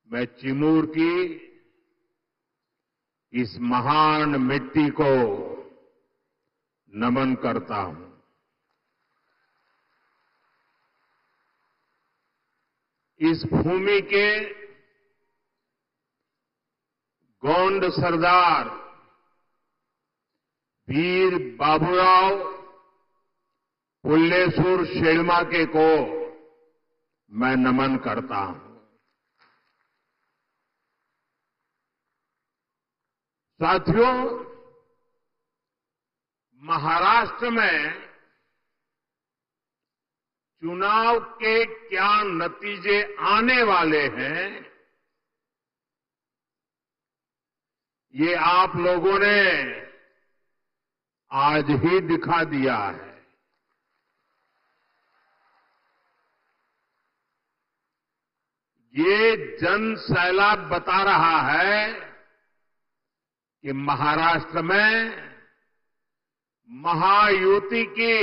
मैं चिमूर की इस महान मिट्टी को नमन करता हूं। इस भूमि के गोंड सरदार वीर बाबूराव पुल्लेसूर शेळमाके को मैं नमन करता हूं। साथियों, महाराष्ट्र में चुनाव के क्या नतीजे आने वाले हैं, ये आप लोगों ने आज ही दिखा दिया है। ये जन सैलाब बता रहा है कि महाराष्ट्र में महायुति की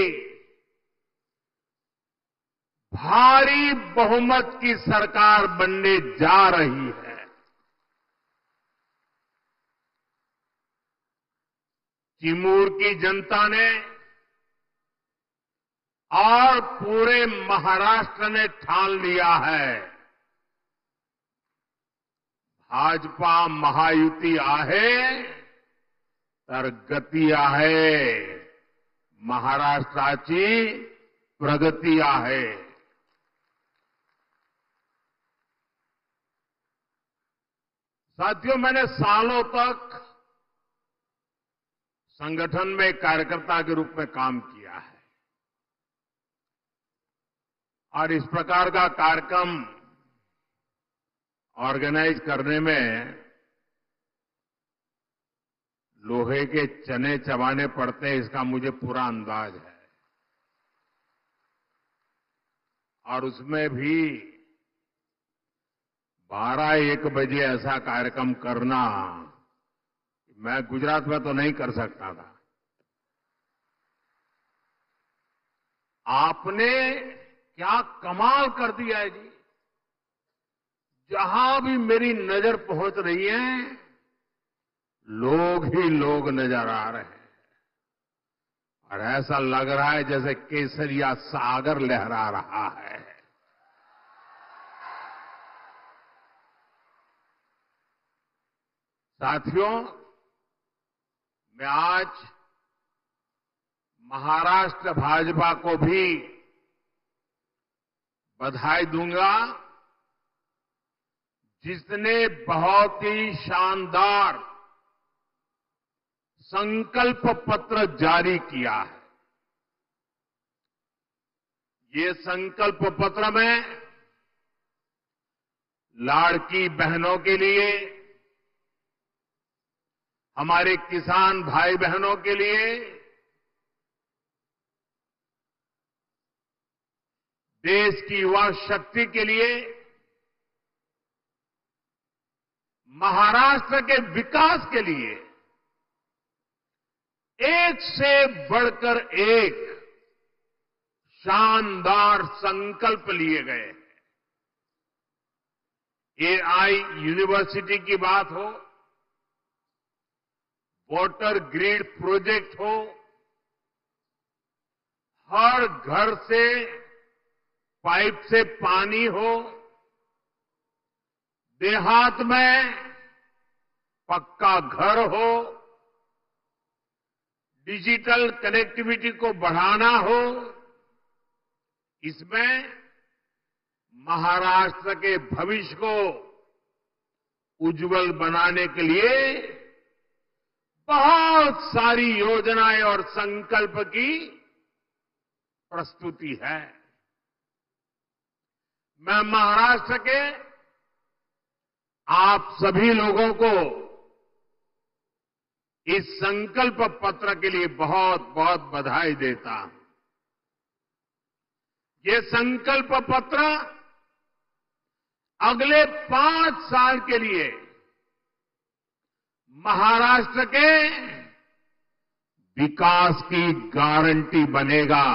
भारी बहुमत की सरकार बनने जा रही है। चिमूर की जनता ने और पूरे महाराष्ट्र ने ठान लिया है, भाजपा महायुती आहे तर गती आहे, महाराष्ट्राची प्रगती आहे। साथियों, मैंने सालों तक संगठन में कार्यकर्ता के रूप में काम किया है और इस प्रकार का कार्यक्रम ऑर्गेनाइज करने में लोहे के चने चबाने पड़ते हैं, इसका मुझे पूरा अंदाज है। और उसमें भी 12-1 बजे ऐसा कार्यक्रम करना, मैं गुजरात में तो नहीं कर सकता था। आपने क्या कमाल कर दिया है जी। जहां भी मेरी नजर पहुंच रही है, लोग ही लोग नजर आ रहे हैं और ऐसा लग रहा है जैसे केसरिया सागर लहरा रहा है। साथियों, मैं आज महाराष्ट्र भाजपा को भी बधाई दूंगा, जिसने बहुत ही शानदार संकल्प पत्र जारी किया है। ये संकल्प पत्र में लाड़की बहनों के लिए, हमारे किसान भाई बहनों के लिए, देश की युवा शक्ति के लिए, महाराष्ट्र के विकास के लिए एक से बढ़कर एक शानदार संकल्प लिए गए। एआई यूनिवर्सिटी की बात हो, वाटर ग्रिड प्रोजेक्ट हो, हर घर से पाइप से पानी हो, देहात में पक्का घर हो, डिजिटल कनेक्टिविटी को बढ़ाना हो, इसमें महाराष्ट्र के भविष्य को उज्जवल बनाने के लिए बहुत सारी योजनाएं और संकल्प की प्रस्तुति है। मैं महाराष्ट्र के आप सभी लोगों को इस संकल्प पत्र के लिए बहुत बहुत बधाई देता हूं। ये संकल्प पत्र अगले 5 साल के लिए महाराष्ट्र के विकास की गारंटी बनेगा।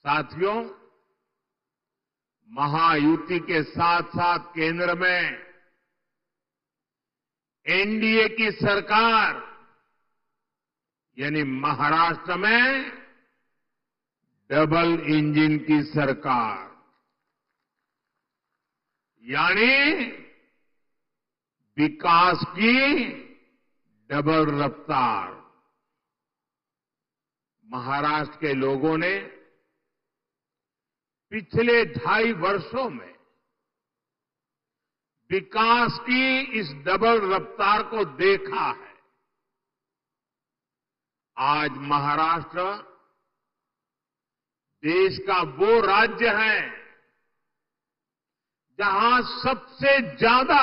साथियों, महायुति के साथ साथ केंद्र में एनडीए की सरकार यानी महाराष्ट्र में डबल इंजन की सरकार यानी विकास की डबल रफ्तार। महाराष्ट्र के लोगों ने पिछले 2.5 वर्षों में विकास की इस डबल रफ्तार को देखा है। आज महाराष्ट्र देश का वो राज्य है जहां सबसे ज्यादा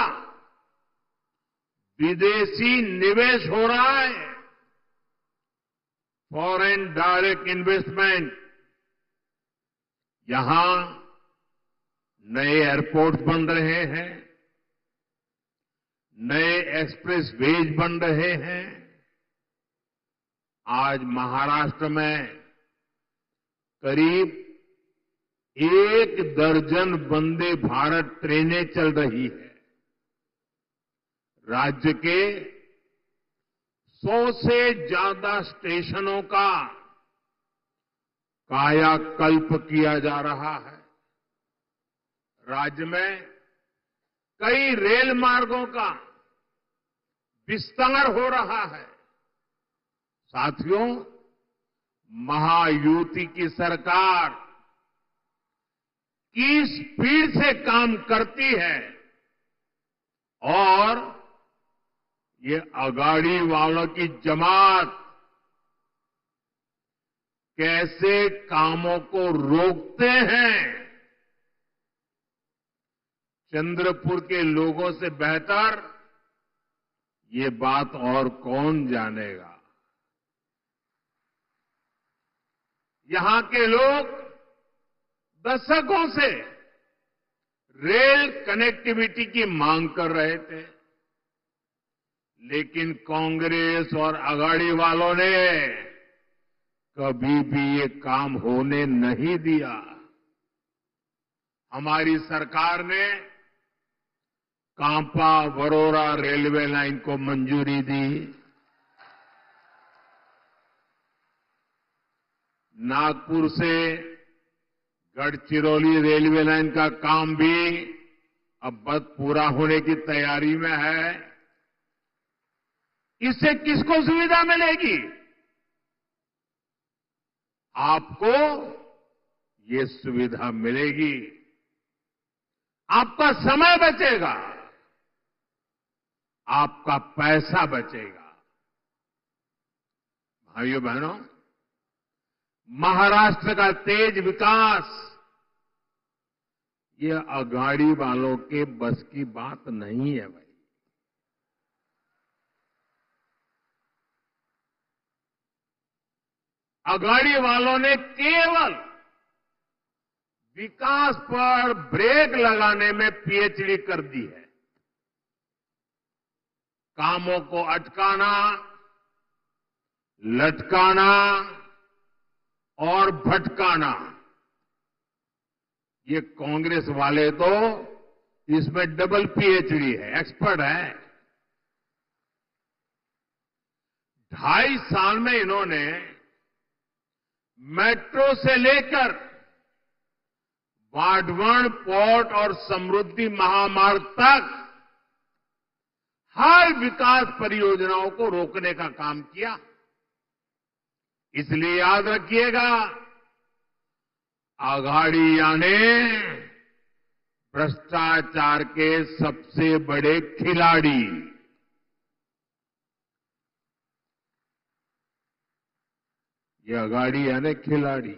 विदेशी निवेश हो रहा है। फॉरेन डायरेक्ट इन्वेस्टमेंट, यहां नए एयरपोर्ट बन रहे हैं, नए एक्सप्रेस वेज बन रहे हैं। आज महाराष्ट्र में करीब 1 दर्जन वंदे भारत ट्रेनें चल रही है। राज्य के 100 से ज्यादा स्टेशनों का कायाकल्प किया जा रहा है। राज्य में कई रेल मार्गों का विस्तार हो रहा है। साथियों, महायुति की सरकार किस स्पीड से काम करती है और ये अगाड़ी वालों की जमात कैसे कामों को रोकते हैं, चंद्रपुर के लोगों से बेहतर ये बात और कौन जानेगा। यहां के लोग दशकों से रेल कनेक्टिविटी की मांग कर रहे थे, लेकिन कांग्रेस और अगाड़ी वालों ने कभी भी ये काम होने नहीं दिया। हमारी सरकार ने कांपा वरोरा रेलवे लाइन को मंजूरी दी। नागपुर से गढ़चिरौली रेलवे लाइन का काम भी अब बस पूरा होने की तैयारी में है। इससे किसको सुविधा मिलेगी? आपको ये सुविधा मिलेगी, आपका समय बचेगा, आपका पैसा बचेगा। भाइयों बहनों, महाराष्ट्र का तेज विकास ये अगाड़ी वालों के बस की बात नहीं है भाई। अगाड़ी वालों ने केवल विकास पर ब्रेक लगाने में पीएचडी कर दी है। कामों को अटकाना, लटकाना और भटकाना, ये कांग्रेस वाले तो इसमें डबल पीएचडी है, एक्सपर्ट है। 2.5 साल में इन्होंने मेट्रो से लेकर वाढवण पोर्ट और समृद्धि महामार्ग तक हर विकास परियोजनाओं को रोकने का काम किया। इसलिए याद रखिएगा, अघाड़िया ने भ्रष्टाचार के सबसे बड़े खिलाड़ी, ये अघाड़िया ने खिलाड़ी,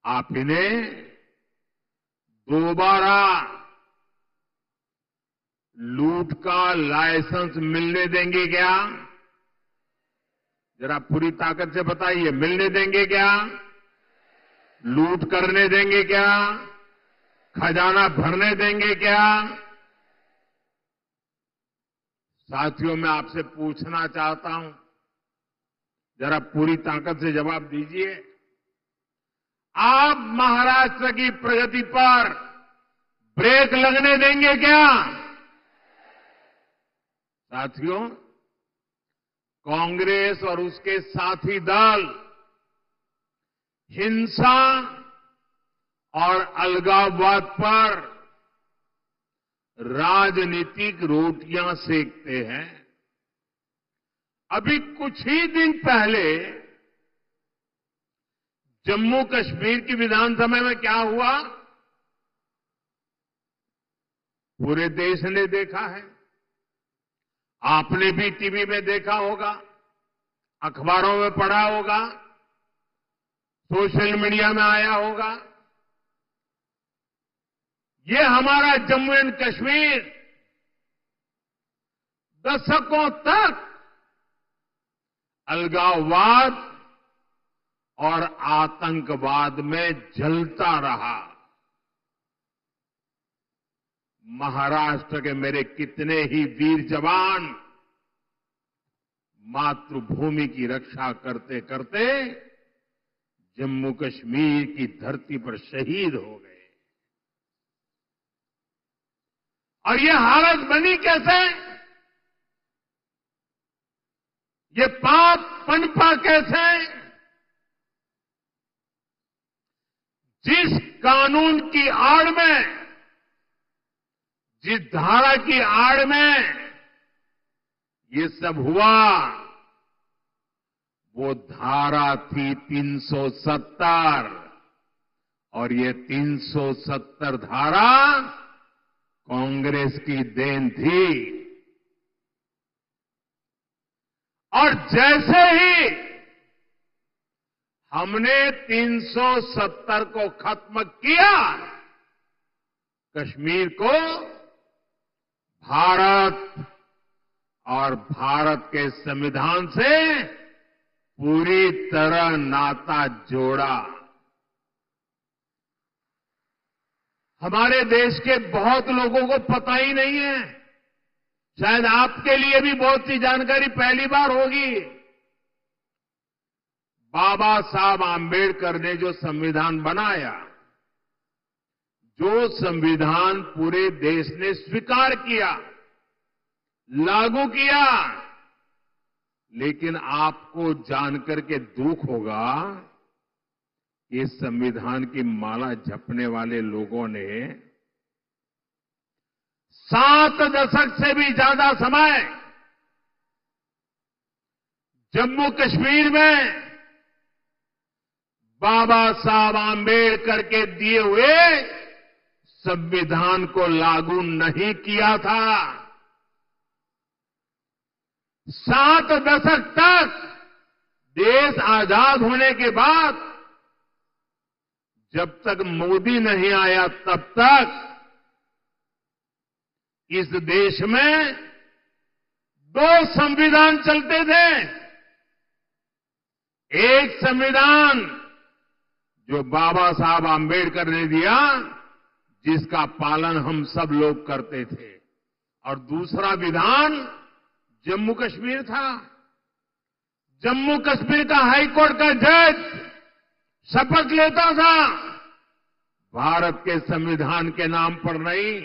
आप इन्हें दोबारा लूट का लाइसेंस मिलने देंगे क्या? जरा पूरी ताकत से बताइए, मिलने देंगे क्या? लूट करने देंगे क्या? खजाना भरने देंगे क्या? साथियों, मैं आपसे पूछना चाहता हूं, जरा पूरी ताकत से जवाब दीजिए। आप महाराष्ट्र की प्रगति पर ब्रेक लगने देंगे क्या? साथियों, कांग्रेस और उसके साथी दल हिंसा और अलगाववाद पर राजनीतिक रोटियां सेकते हैं। अभी कुछ ही दिन पहले जम्मू कश्मीर की विधानसभा में क्या हुआ, पूरे देश ने देखा है। आपने भी टीवी में देखा होगा, अखबारों में पढ़ा होगा, सोशल मीडिया में आया होगा। ये हमारा जम्मू एंड कश्मीर दशकों तक अलगाववाद और आतंकवाद में जलता रहा। महाराष्ट्र के मेरे कितने ही वीर जवान मातृभूमि की रक्षा करते करते जम्मू कश्मीर की धरती पर शहीद हो गए। और ये हालत बनी कैसे? ये पाप पनपा कैसे? जिस कानून की आड़ में, जिस धारा की आड़ में ये सब हुआ, वो धारा थी 370 और ये 370 धारा कांग्रेस की देन थी। और जैसे ही हमने 370 को खत्म किया, कश्मीर को भारत और भारत के संविधान से पूरी तरह नाता जोड़ा। हमारे देश के बहुत लोगों को पता ही नहीं है, शायद आपके लिए भी बहुत सी जानकारी पहली बार होगी। बाबा साहब आंबेडकर ने जो संविधान बनाया, जो संविधान पूरे देश ने स्वीकार किया, लागू किया, लेकिन आपको जानकर के दुख होगा कि संविधान की माला जपने वाले लोगों ने 7 दशक से भी ज्यादा समय जम्मू कश्मीर में बाबा साहब आंबेडकर के दिए हुए संविधान को लागू नहीं किया था। 7 दशक तक देश आजाद होने के बाद जब तक मोदी नहीं आया तब तक इस देश में 2 संविधान चलते थे। एक संविधान जो बाबा साहब आंबेडकर ने दिया, जिसका पालन हम सब लोग करते थे, और दूसरा विधान जम्मू कश्मीर था। जम्मू कश्मीर का हाईकोर्ट का जज शपथ लेता था, भारत के संविधान के नाम पर नहीं।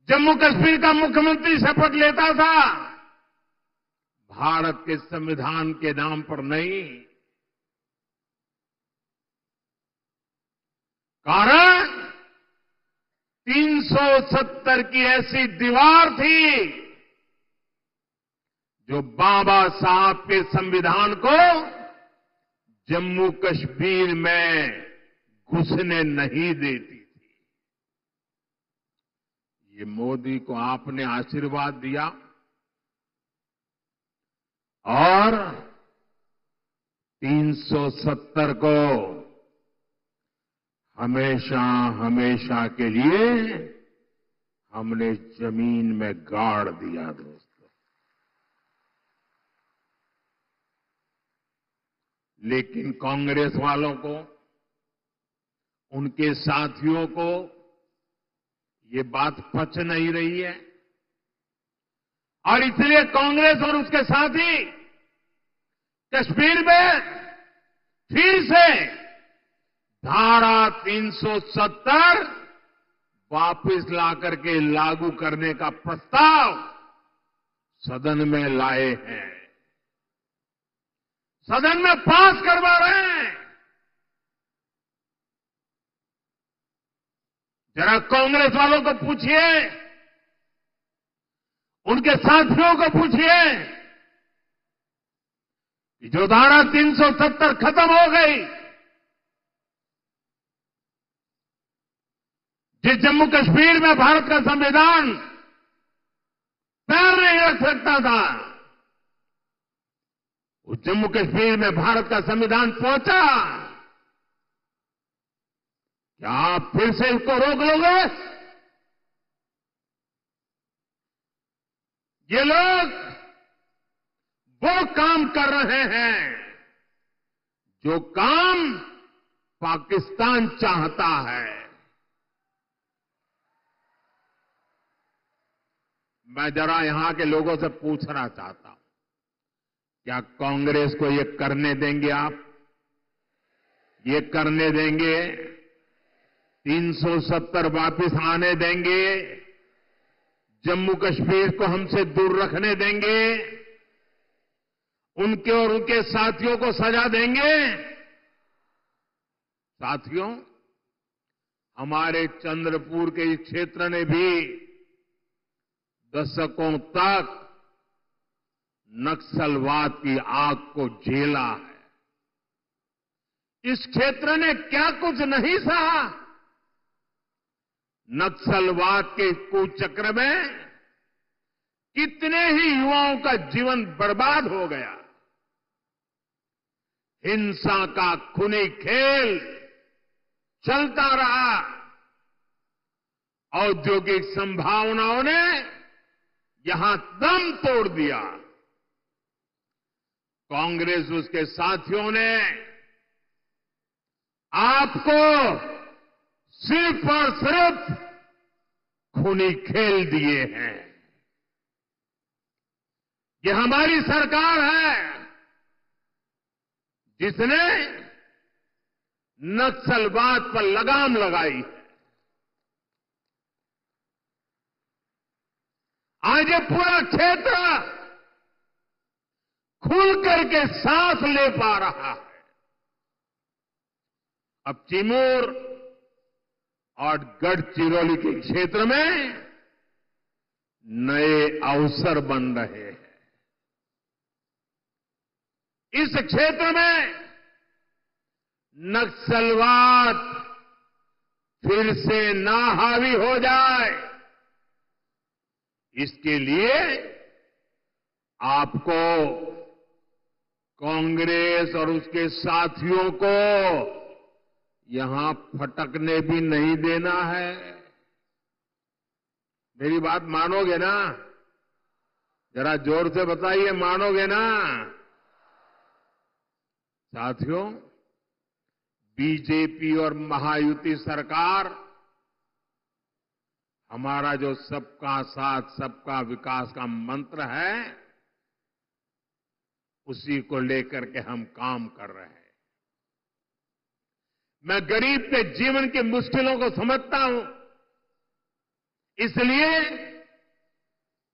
जम्मू कश्मीर का मुख्यमंत्री शपथ लेता था, भारत के संविधान के नाम पर नहीं। कारण 370 की ऐसी दीवार थी जो बाबा साहब के संविधान को जम्मू कश्मीर में घुसने नहीं देती थी। ये मोदी को आपने आशीर्वाद दिया और 370 को हमेशा हमेशा के लिए हमने जमीन में गाड़ दिया। दोस्तों, लेकिन कांग्रेस वालों को, उनके साथियों को ये बात पच नहीं रही है और इसलिए कांग्रेस और उसके साथी कश्मीर में फिर से धारा 370 वापस लाकर के लागू करने का प्रस्ताव सदन में लाए हैं, सदन में पास करवा रहे हैं। जरा कांग्रेस वालों को पूछिए, उनके साथियों को पूछिए कि जो धारा 370 खत्म हो गई, जिस जम्मू कश्मीर में भारत का संविधान पैर नहीं रख सकता था, उस जम्मू कश्मीर में भारत का संविधान पहुंचा। क्या आप फिर से इसको रोक लोगे? ये लोग वो काम कर रहे हैं जो काम पाकिस्तान चाहता है। मैं जरा यहां के लोगों से पूछना चाहता हूं, क्या कांग्रेस को ये करने देंगे आप? ये करने देंगे? 370 वापस आने देंगे? जम्मू कश्मीर को हमसे दूर रखने देंगे? उनके और उनके साथियों को सजा देंगे? साथियों, हमारे चंद्रपुर के इस क्षेत्र ने भी दशकों तक नक्सलवाद की आग को झेला है। इस क्षेत्र ने क्या कुछ नहीं सहा। नक्सलवाद के कुचक्र में कितने ही युवाओं का जीवन बर्बाद हो गया। हिंसा का खूनी खेल चलता रहा। औद्योगिक संभावनाओं ने यहां दम तोड़ दिया। कांग्रेस उसके साथियों ने आपको सिर्फ और सिर्फ खूनी खेल दिए हैं। ये हमारी सरकार है जिसने नक्सलवाद पर लगाम लगाई है। आज ये पूरा क्षेत्र खुल करके सांस ले पा रहा है। अब चिमूर और गढ़चिरौली के क्षेत्र में नए अवसर बन रहे हैं। इस क्षेत्र में नक्सलवाद फिर से ना हावी हो जाए, इसके लिए आपको कांग्रेस और उसके साथियों को यहां फटकने भी नहीं देना है। मेरी बात मानोगे ना? जरा जोर से बताइए, मानोगे ना? साथियों, बीजेपी और महायुति सरकार हमारा जो सबका साथ सबका विकास का मंत्र है, उसी को लेकर के हम काम कर रहे हैं। मैं गरीब के जीवन की मुश्किलों को समझता हूं, इसलिए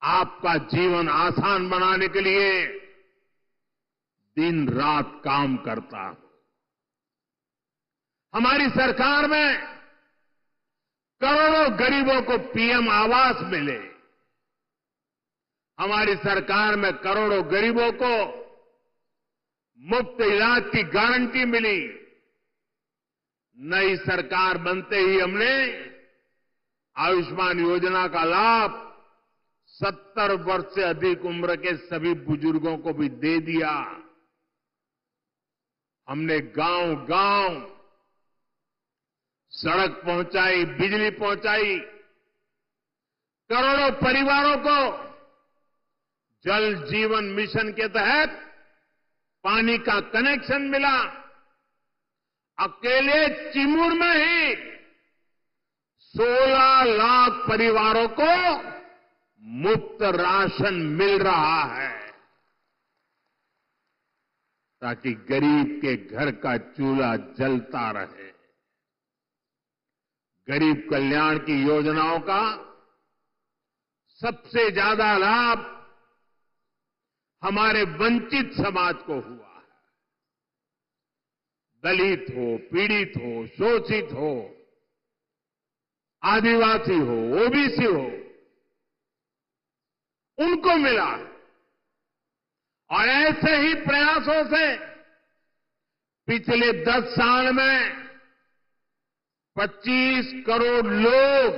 आपका जीवन आसान बनाने के लिए दिन रात काम करता हूं। हमारी सरकार में करोड़ों गरीबों को पीएम आवास मिले। हमारी सरकार में करोड़ों गरीबों को मुफ्त इलाज की गारंटी मिली। नई सरकार बनते ही हमने आयुष्मान योजना का लाभ 70 वर्ष से अधिक उम्र के सभी बुजुर्गों को भी दे दिया। हमने गांव-गांव सड़क पहुंचाई, बिजली पहुंचाई। करोड़ों परिवारों को जल जीवन मिशन के तहत पानी का कनेक्शन मिला। अकेले चिमूर में ही 16 लाख परिवारों को मुफ्त राशन मिल रहा है, ताकि गरीब के घर का चूल्हा जलता रहे। गरीब कल्याण की योजनाओं का सबसे ज्यादा लाभ हमारे वंचित समाज को हुआ है। दलित हो, पीड़ित हो, शोषित हो, आदिवासी हो, ओबीसी हो, उनको मिला है। और ऐसे ही प्रयासों से पिछले 10 साल में 25 करोड़ लोग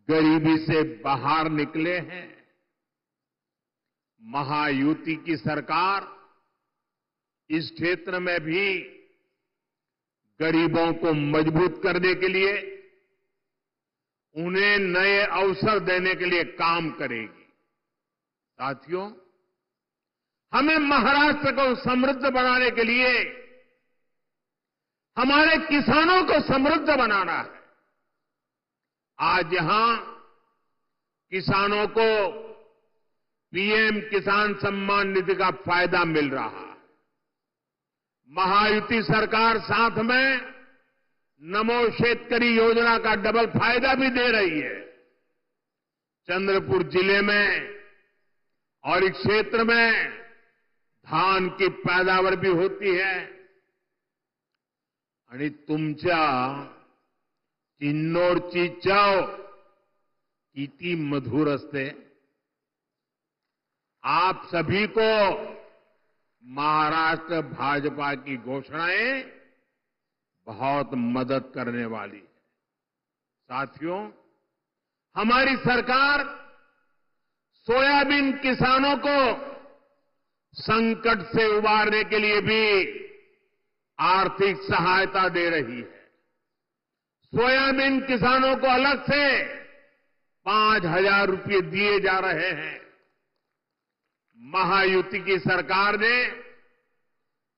गरीबी से बाहर निकले हैं। महायुति की सरकार इस क्षेत्र में भी गरीबों को मजबूत करने के लिए, उन्हें नए अवसर देने के लिए काम करेगी। साथियों, हमें महाराष्ट्र को समृद्ध बनाने के लिए हमारे किसानों को समृद्ध बनाना है। आज यहां किसानों को पीएम किसान सम्मान निधि का फायदा मिल रहा है। महायुति सरकार साथ में नमो शेतकरी योजना का डबल फायदा भी दे रही है। चंद्रपुर जिले में और इस क्षेत्र में धान की पैदावार भी होती है। आणि तुमच्या चिन्नोरची चव किती मधुर असते। आप सभी को महाराष्ट्र भाजपा की घोषणाएं बहुत मदद करने वाली है। साथियों, हमारी सरकार सोयाबीन किसानों को संकट से उबारने के लिए भी आर्थिक सहायता दे रही है। सोयाबीन किसानों को अलग से 5,000 रुपये दिए जा रहे हैं। महायुति की सरकार ने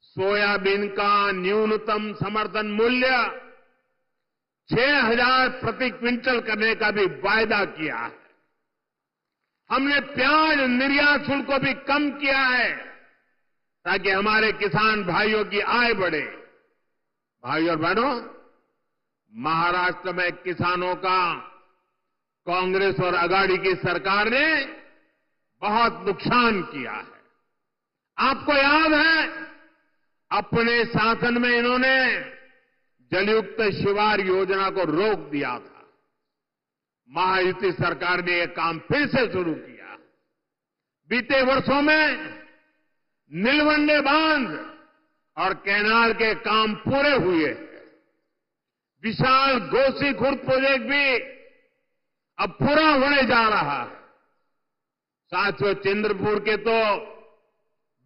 सोयाबीन का न्यूनतम समर्थन मूल्य 6,000 प्रति क्विंटल करने का भी वायदा किया है। हमने प्याज निर्यात शुल्क को भी कम किया है ताकि हमारे किसान भाइयों की आय बढ़े। भाइयों और बहनों, महाराष्ट्र में किसानों का कांग्रेस और अगाड़ी की सरकार ने बहुत नुकसान किया है। आपको याद है, अपने शासन में इन्होंने जलयुक्त शिवार योजना को रोक दिया था। महायुति सरकार ने यह काम फिर से शुरू किया। बीते वर्षों में नीलवंडे बांध और कैनाल के काम पूरे हुए हैं। विशाल गोसीखुर्द प्रोजेक्ट भी अब पूरा होने जा रहा है। साथियों, चंद्रपुर के तो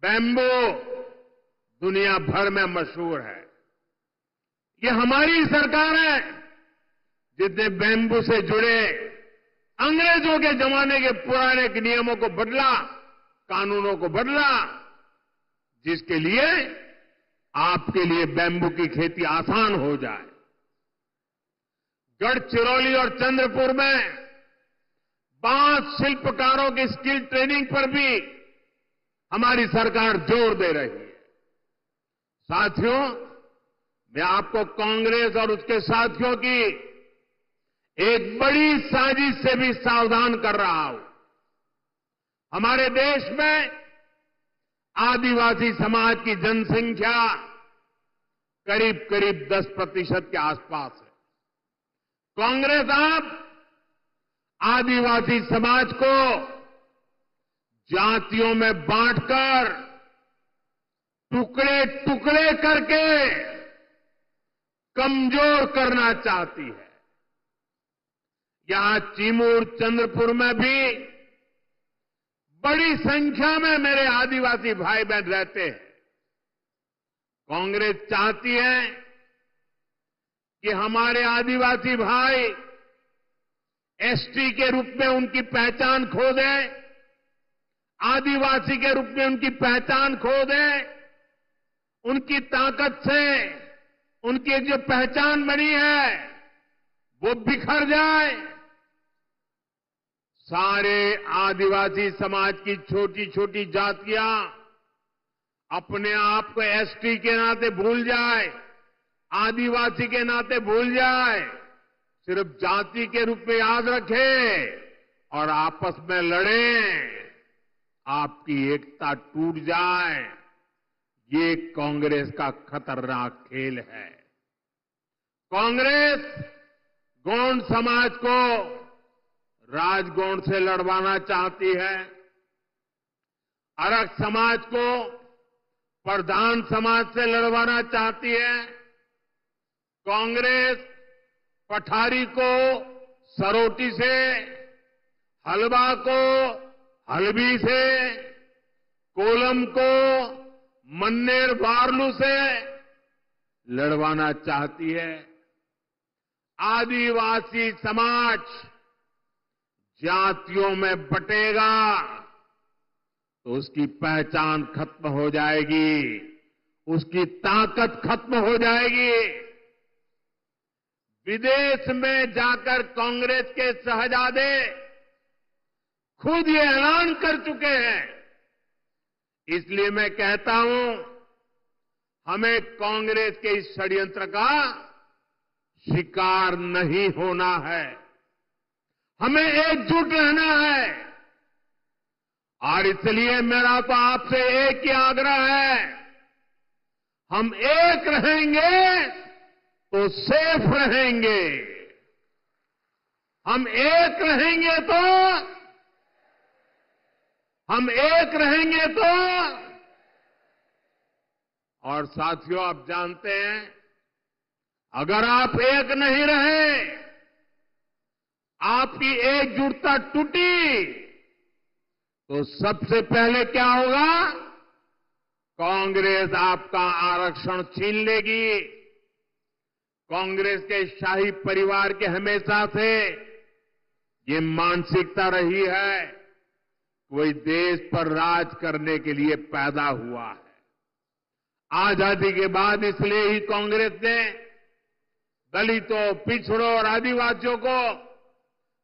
बैम्बू दुनिया भर में मशहूर है। ये हमारी सरकार है जिसने बैम्बू से जुड़े अंग्रेजों के जमाने के पुराने नियमों को बदला, कानूनों को बदला, जिसके लिए आपके लिए बैम्बू की खेती आसान हो जाए। गढ़चिरौली और चंद्रपुर में बांस शिल्पकारों की स्किल ट्रेनिंग पर भी हमारी सरकार जोर दे रही है। साथियों, मैं आपको कांग्रेस और उसके साथियों की एक बड़ी साजिश से भी सावधान कर रहा हूं। हमारे देश में आदिवासी समाज की जनसंख्या करीब करीब 10% के आसपास है। कांग्रेस आप आदिवासी समाज को जातियों में बांटकर, टुकड़े टुकड़े करके कमजोर करना चाहती है। यहां चिमूर, चंद्रपुर में भी बड़ी संख्या में मेरे आदिवासी भाई बहन रहते हैं। कांग्रेस चाहती है कि हमारे आदिवासी भाई एसटी के रूप में उनकी पहचान खो दें, आदिवासी के रूप में उनकी पहचान खो दें, उनकी ताकत से उनकी जो पहचान बनी है वो बिखर जाए। सारे आदिवासी समाज की छोटी छोटी जातियां अपने आप को एसटी के नाते भूल जाए, आदिवासी के नाते भूल जाए, सिर्फ जाति के रूप में याद रखें और आपस में लड़ें, आपकी एकता टूट जाए, ये कांग्रेस का खतरनाक खेल है। कांग्रेस गौंड समाज को राजगौंड से लड़वाना चाहती है, अरग समाज को प्रधान समाज से लड़वाना चाहती है, कांग्रेस पठारी को सरोटी से, हलवा को हलबी से, कोलम को मन्नेर बारलू से लड़वाना चाहती है। आदिवासी समाज जातियों में बटेगा तो उसकी पहचान खत्म हो जाएगी, उसकी ताकत खत्म हो जाएगी। विदेश में जाकर कांग्रेस के शहजादे खुद ये ऐलान कर चुके हैं। इसलिए मैं कहता हूं, हमें कांग्रेस के इस षड्यंत्र का शिकार नहीं होना है, हमें एकजुट रहना है। और इसलिए मेरा तो आपसे एक ही आग्रह है, हम एक रहेंगे तो सेफ रहेंगे, हम एक रहेंगे तो और साथियों, आप जानते हैं, अगर आप एक नहीं रहे, आपकी एकजुटता टूटी, तो सबसे पहले क्या होगा? कांग्रेस आपका आरक्षण छीन लेगी। कांग्रेस के शाही परिवार के हमेशा से ये मानसिकता रही है, कोई देश पर राज करने के लिए पैदा हुआ है। आजादी के बाद इसलिए ही कांग्रेस ने दलितों, पिछड़ों और आदिवासियों को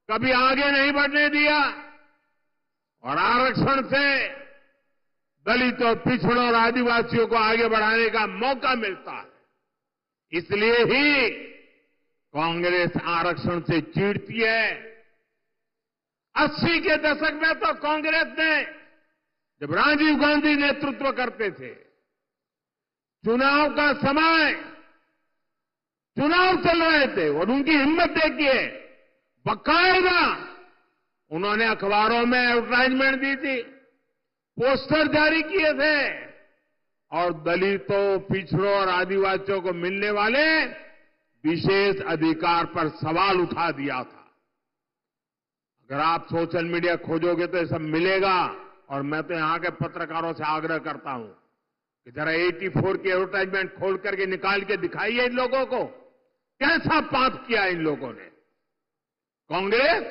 कभी आगे नहीं बढ़ने दिया और आरक्षण से दलितों, पिछड़ों और आदिवासियों को आगे बढ़ाने का मौका मिलता है। इसलिए ही कांग्रेस आरक्षण से चिढ़ती है। 80 के दशक में तो कांग्रेस ने, जब राजीव गांधी नेतृत्व करते थे, चुनाव का समय, चुनाव चल रहे थे और उनकी हिम्मत देखिए, बाकायदा उन्होंने अखबारों में एडवर्टाइजमेंट दी थी, पोस्टर जारी किए थे और दलितों, पिछड़ों और आदिवासियों को मिलने वाले विशेष अधिकार पर सवाल उठा दिया था। अगर आप सोशल मीडिया खोजोगे तो ये सब मिलेगा। और मैं तो यहां के पत्रकारों से आग्रह करता हूं कि जरा 84 की एडवर्टाइजमेंट खोल करके निकाल के दिखाइए इन लोगों को, कैसा पाप किया इन लोगों ने। कांग्रेस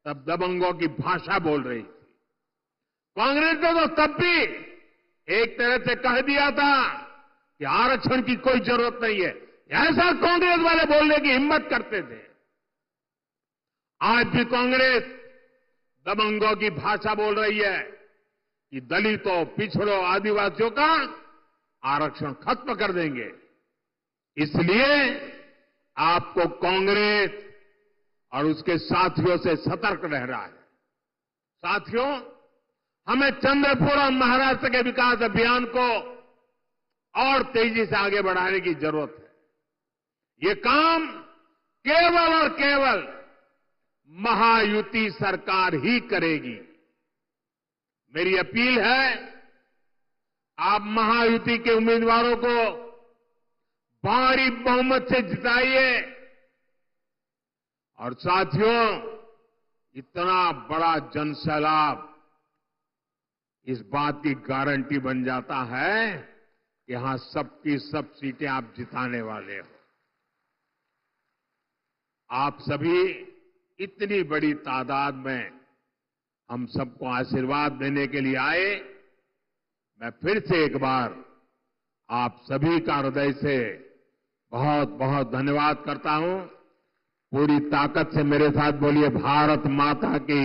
तब दबंगों की भाषा बोल रही थी। कांग्रेस ने तो तब भी एक तरह से कह दिया था कि आरक्षण की कोई जरूरत नहीं है, ऐसा कांग्रेस वाले बोलने की हिम्मत करते थे। आज भी कांग्रेस दबंगों की भाषा बोल रही है कि दलितों, पिछड़ों, आदिवासियों का आरक्षण खत्म कर देंगे। इसलिए आपको कांग्रेस और उसके साथियों से सतर्क रहना है। साथियों, हमें चंद्रपुर और महाराष्ट्र के विकास अभियान को और तेजी से आगे बढ़ाने की जरूरत है। ये काम केवल और केवल महायुति सरकार ही करेगी। मेरी अपील है, आप महायुति के उम्मीदवारों को भारी बहुमत से जिताइए। और साथियों, इतना बड़ा जनसैलाब इस बात की गारंटी बन जाता है कि यहां सबकी सब सीटें आप जिताने वाले हो। आप सभी इतनी बड़ी तादाद में हम सबको आशीर्वाद देने के लिए आए। मैं फिर से एक बार आप सभी का हृदय से बहुत बहुत धन्यवाद करता हूं। पूरी ताकत से मेरे साथ बोलिए, भारत माता की